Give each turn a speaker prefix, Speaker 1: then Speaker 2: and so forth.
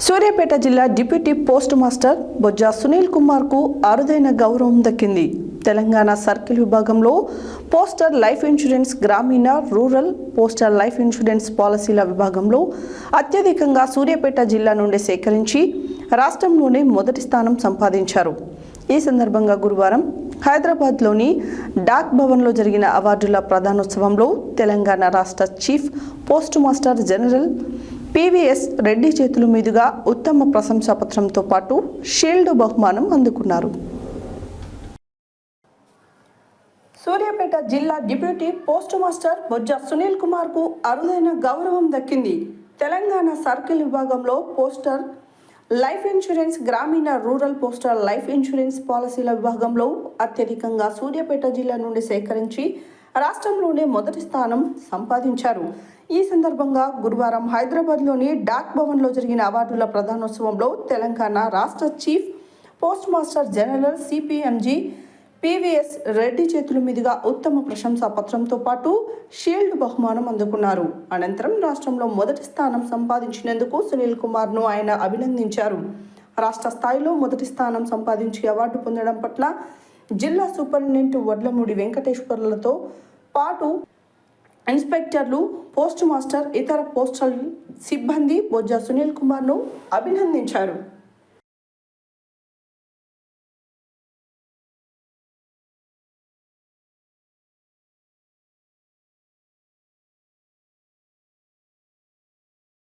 Speaker 1: సూర్యాపేట జిల్లా deputy post master Bojja Sunil Kumar కు అరుదైన గౌరవం దక్కింది. తెలంగాణ సర్కిల్ విభాగంలో పోస్టల్ లైఫ్ ఇన్సూరెన్స్, గ్రామీణ, రూరల్ పోస్టల్ లైఫ్ ఇన్సూరెన్స్ పాలసీల విభాగంలో అత్యధికంగా సూర్యాపేట జిల్లా నుండి సేకరించి రాష్ట్రంలోనే మొదటి స్థానం సంపాదించారు. ఈ సందర్భంగా గురువారం హైదరాబాద్లోని డాక్ భవన్లో జరిగిన అవార్డుల ప్రదానోత్సవంలో తెలంగాణ రాష్ట్ర chief postmaster general PVS Reddy చేతుల మీదుగా ఉత్తమ ప్రశంసా పత్రంతో పాటు షీల్డ్ బహుమానం అందుకున్నారు. సూర్యాపేట జిల్లా deputy post master Bojja Sunil Kumar కు అరుదైన గౌరవం దక్కింది. తెలంగాణ సర్కిల్ విభాగంలో పోస్టల్ లైఫ్ ఇన్సూరెన్స్, గ్రామీణ, రూరల్ పోస్టల్ లైఫ్ ఇన్సూరెన్స్ పాలసీల విభాగంలో అత్యధికంగా సూర్యాపేట జిల్లా నుండి సేకరించి రాష్ట్రంలోనే మొదటి స్థానం సంపాదించారు. ఈ సందర్భంగా గురువారం హైదరాబాద్లోని డాక్ భవన్లో జరిగిన అవార్డుల ప్రదానోత్సవంలో తెలంగాణ రాష్ట్ర chief postmaster general CPMG PVS Reddy చేతుల మీదుగా ఉత్తమ ప్రశంసా పత్రంతో పాటు షీల్డ్ బహుమానం అందుకున్నారు. అనంతరం రాష్ట్రంలో మొదటి స్థానం సంపాదించినందుకు సునీల్ కుమార్ను ఆయన అభినందించారు. రాష్ట్ర స్థాయిలో మొదటి స్థానం సంపాదించి అవార్డు పొందడం పట్ల జిల్లా సూపరింటెండెంట్ వడ్లమూడి వెంకటేశ్వర్లతో పాటు ఇన్స్పెక్టర్లు, పోస్ట్ మాస్టర్, ఇతర పోస్టల్ సిబ్బంది బొజ్జా సునీల్ కుమార్ను అభినందించారు.